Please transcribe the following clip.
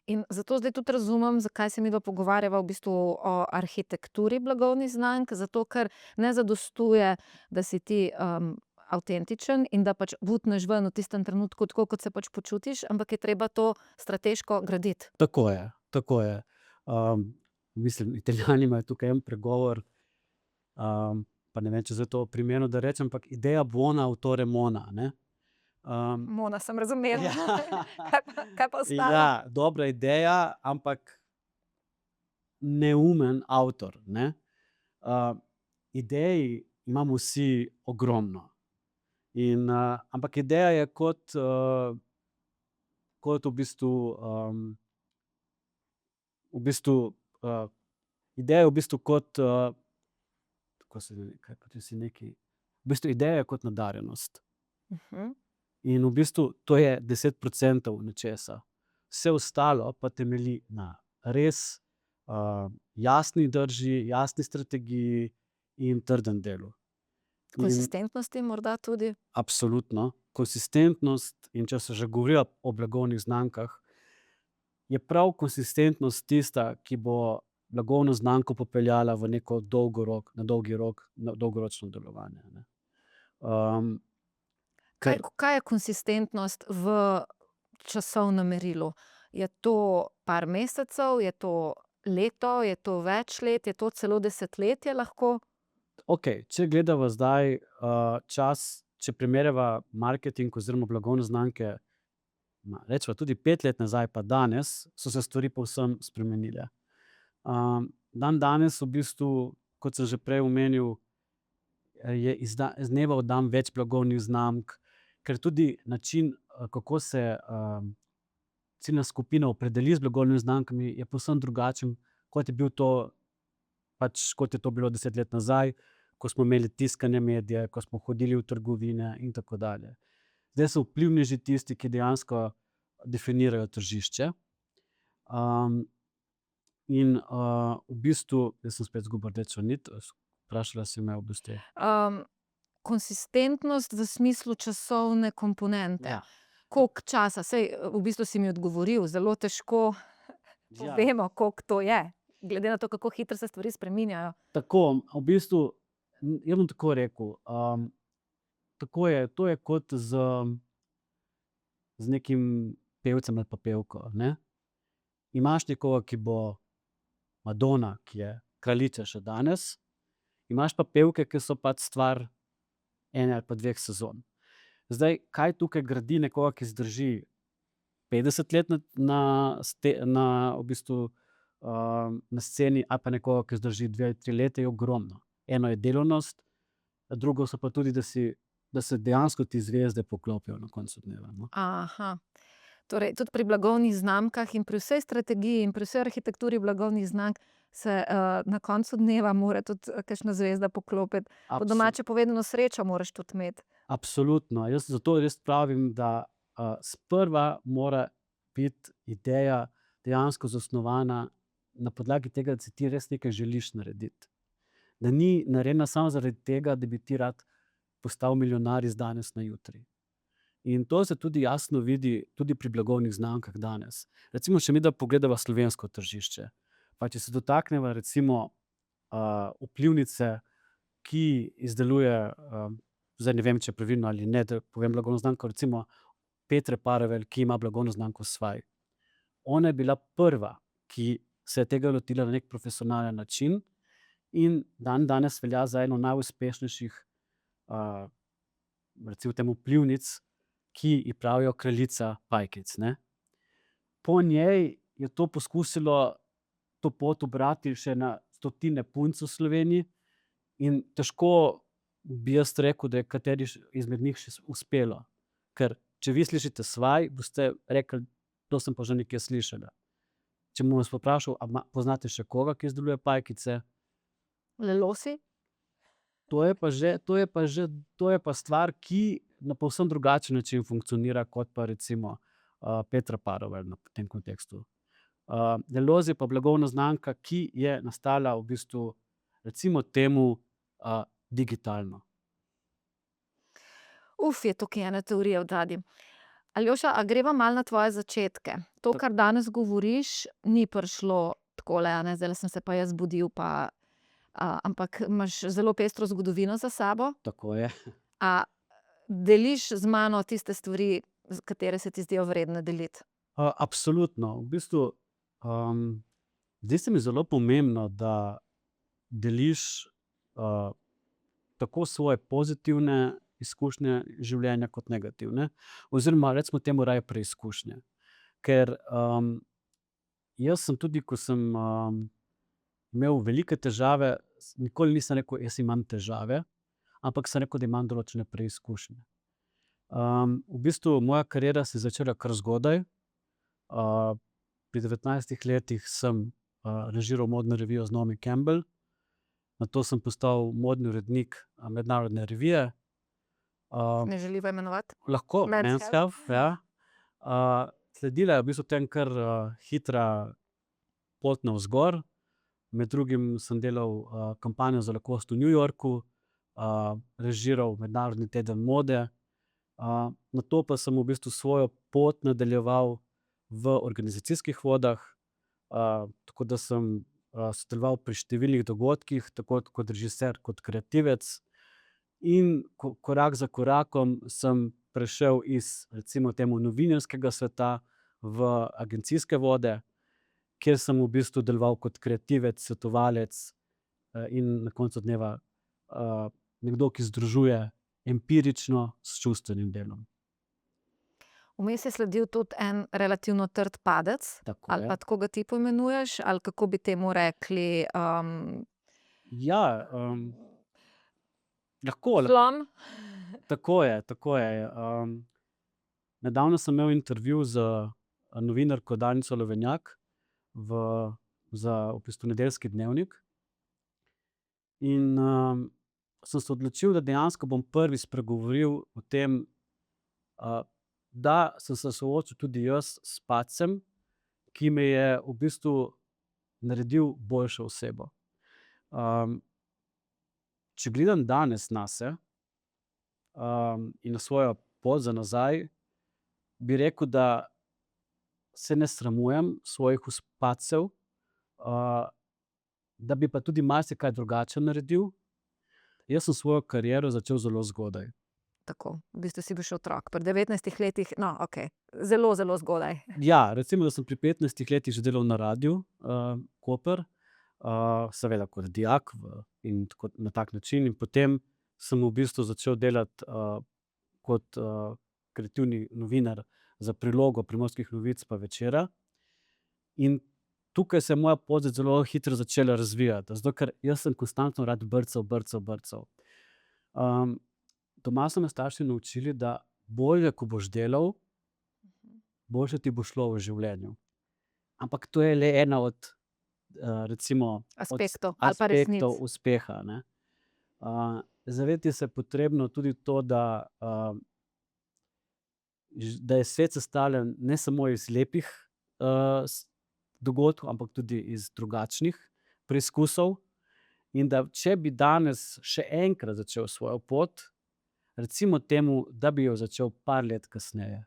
In zato zdaj tudi razumem, zakaj se midva pogovarjava v bistvu o arhitekturi blagovnih znamk, zato ker ne zadostuje, da si ti, avtentičen in da pač butneš ven v tistem trenutku tako, kot se pač počutiš, ampak je treba to strateško graditi. Tako je, tako je. Mislim, Italijani imajo tukaj en pregovor, pa ne vem, če zdaj to primerno, da rečem, ampak idea buona, autore mona, ne. Mona, sem razumela. Ja. Kaj pa ostalo? Ja, dobra ideja, ampak neumen avtor, ne. Idej imamo vsi ogromno in, ampak ideja je kot v bistvu, ideja je v bistvu kot, kako se kaj pa če si nekaj, v bistvu ideja je kot nadarjenost in v bistvu to je 10% nečesa. Vse ostalo pa temelji na res, jasni drži, jasni strategiji in trdem delu. In Konsistentnosti morda tudi? absolutno, konsistentnost, in če se že govoriva o blagovnih znamkah, je prav konsistentnost tista, ki bo blagovno znamko popeljala v neko na dolgoročno delovanje, ne. Ker Kaj je konsistentnost v časovnem merilu? Je to par mesecev, je to leto, je to več let, je to celo desetletje lahko? okej, če gledava zdaj, čas, če primerjava marketing oziroma blagovne znamke, rečeva tudi 5 let nazaj pa danes, so se stvari povsem spremenile. Dandanes v bistvu, kot sem že prej omenil, je iz dneva v dan več blagovnih znamk, ker tudi način, kako se, ciljna skupina opredeli z blagovnimi znamkami, je povsem drugačen, kot je bil to, kot je to bilo 10 let nazaj, ko smo imeli tiskane medije, ko smo hodili v trgovine in tako dalje. Zdaj so vplivneži tisti, ki dejansko definirajo tržišče. In, v bistvu, jaz sem spet izgubil rdečo nit, vprašala si me v bistvu. Konsistentnost v smislu časovne komponente. Ja. Koliko časa? Saj, v bistvu si mi odgovoril, zelo težko Ja. povemo, koliko to je, glede na to, kako hitro se stvari spreminjajo. Tako, v bistvu, jaz bom tako rekel, tako je, to je kot z nekim pevcem ali pa pevko, ne. Imaš nekoga, ki bo Madonna, ki je kraljica še danes, imaš pa pevke, ki so pač stvar ene ali pa 2 sezon. Zdaj, kaj tukaj gradi nekoga, ki zdrži 50 let na v bistvu, na sceni, ali pa nekoga, ki zdrži 2 ali 3 leta, je ogromno. Eno je delavnost, drugo so pa tudi, da se dejansko ti zvezde poklopijo na koncu dneva, no. Torej tudi pri blagovnih znamkah in pri vsej strategiji in pri vsej arhitekturi blagovnih znamk se, na koncu dneva mora tudi, kakšna zvezda poklopiti. Po domače povedano, srečo moraš tudi imeti. Absolutno, jaz zato res pravim, da, sprva mora biti ideja dejansko zasnovana na podlagi tega, da si ti res nekaj želiš narediti. Da ni narejena samo zaradi tega, da bi ti rad postal milijonar iz danes na jutri. In to se tudi jasno vidi tudi pri blagovnih znamkah danes. Recimo, če midva pogledava slovensko tržišče, pa če se dotakneva recimo, vplivnice, ki izdeluje, zdaj ne vem, če je pravilno ali ne, da povem blagovno znamko, recimo Petre Paravelj, ki ima blagovno znamko Svaj. Ona je bila prva, ki se je tega lotila na neki profesionalen način in dandanes velja za eno najuspešnejših, recimo temu vplivnic, ki ji pravijo kraljica pajkic, ne. Po njej je to poskusilo to pot ubrati še na stotine punc v Sloveniji in težko bi jaz rekel, da je kateri izmed njih še uspelo. Ker če vi slišite Svaj, boste rekli: "To sem pa že nekje slišala." Če bom vas pa vprašal: "A poznate še koga, ki izdeluje pajkice?" Lelosi? To je pa stvar, ki na povsem drugačen način funkcionira kot pa recimo, Petra Paravelj v tem kontekstu. Deleuze je pa blagovna znamka, ki je nastala v bistvu, recimo temu, digitalno. Je tukaj ena teorija odzadaj. Aljoša, a greva malo na tvoje začetke? To, Tak kar danes govoriš, ni prišlo takole, a ne, zdajle sem se pa jaz zbudil pa, ampak imaš zelo pestro zgodovino za sabo. tako je. A deliš z mano tiste stvari, katere se ti zdijo vredne deliti? Absolutno. V bistvu, zdi se mi zelo pomembno, da deliš, tako svoje pozitivne izkušnje življenja kot negativne, oziroma recimo temu raje preizkušnje. Ker, jaz sem tudi, ko sem, imel velike težave, nikoli nisem rekel: "Jaz imam težave", ampak sem rekel, da imam določene preizkušnje. V bistvu moja kariera se je začela kar zgodaj. Pri 19 letih sem, režiral modno revijo z Naomi Campbell, nato sem postal modni urednik, mednarodne revije. Ne želiva imenovati? Lahko, Men's Men's Health. Health, ja. Sledila je v bistvu potem kar, hitra pot navzgor. Med drugim sem delal, kampanjo za Lacoste v New Yorku, režiral Mednarodni teden mode, nato pa sem v bistvu svojo pot nadaljeval v organizacijskih vodah, tako da sem, sodeloval pri številnih dogodkih, tako kot režiser kot kreativec. In korak za korakom sem prešel iz recimo temu novinarskega sveta v agencijske vode, kjer sem v bistvu deloval kot kreativec, svetovalec, in na koncu dneva, nekdo, ki združuje empirično s čustvenim delom. Vmes je sledil tudi en relativno trd padec, Tako ali je. pa tako ga ti poimenuješ, ali kako bi temu rekli, Ja, lahko, zlom? tako je, tako je. Nedavno sem imel intervju z, novinarko Danico Lovenjak za v bistvu Nedeljski dnevnik. In, sem se odločil, da dejansko bom prvi spregovoril o tem, da sem se soočil tudi jaz s padcem, ki me je v bistvu naredil boljšo osebo. Če gledam danes nase, in na svojo pot za nazaj, bi rekel, da se ne sramujem svojih padcev, da bi pa tudi marsikaj drugače naredil. Jaz sem svojo kariero začel zelo zgodaj. Tako, v bistvu si bil še otrok, pri 19 letih, no, okej, zelo, zelo zgodaj. Ja, recimo, da sem pri 15 letih že delal na radiu, Koper, seveda kot dijak in tako na tak način. In potem sem v bistvu začel delati, kot, kreativni novinar za prilogo Primorskih novic pa Večera. In tukaj se je moja pot zelo hitro začela razvijati, zato ker jaz sem konstantno rad brcal, brcal, brcal. Doma so me starši naučili, da bolje, ko boš delal, boljše ti bo šlo v življenju. Ampak to je le ena od, recimo Aspektov ali pa resnic. aspektov uspeha, ne. Zavedati se je potrebno tudi to, da, da je svet sestavljen ne samo iz lepih, dogodkov, ampak tudi iz drugačnih preizkusov. In da če bi danes še enkrat začel svojo pot, recimo temu, da bi jo začel par let kasneje.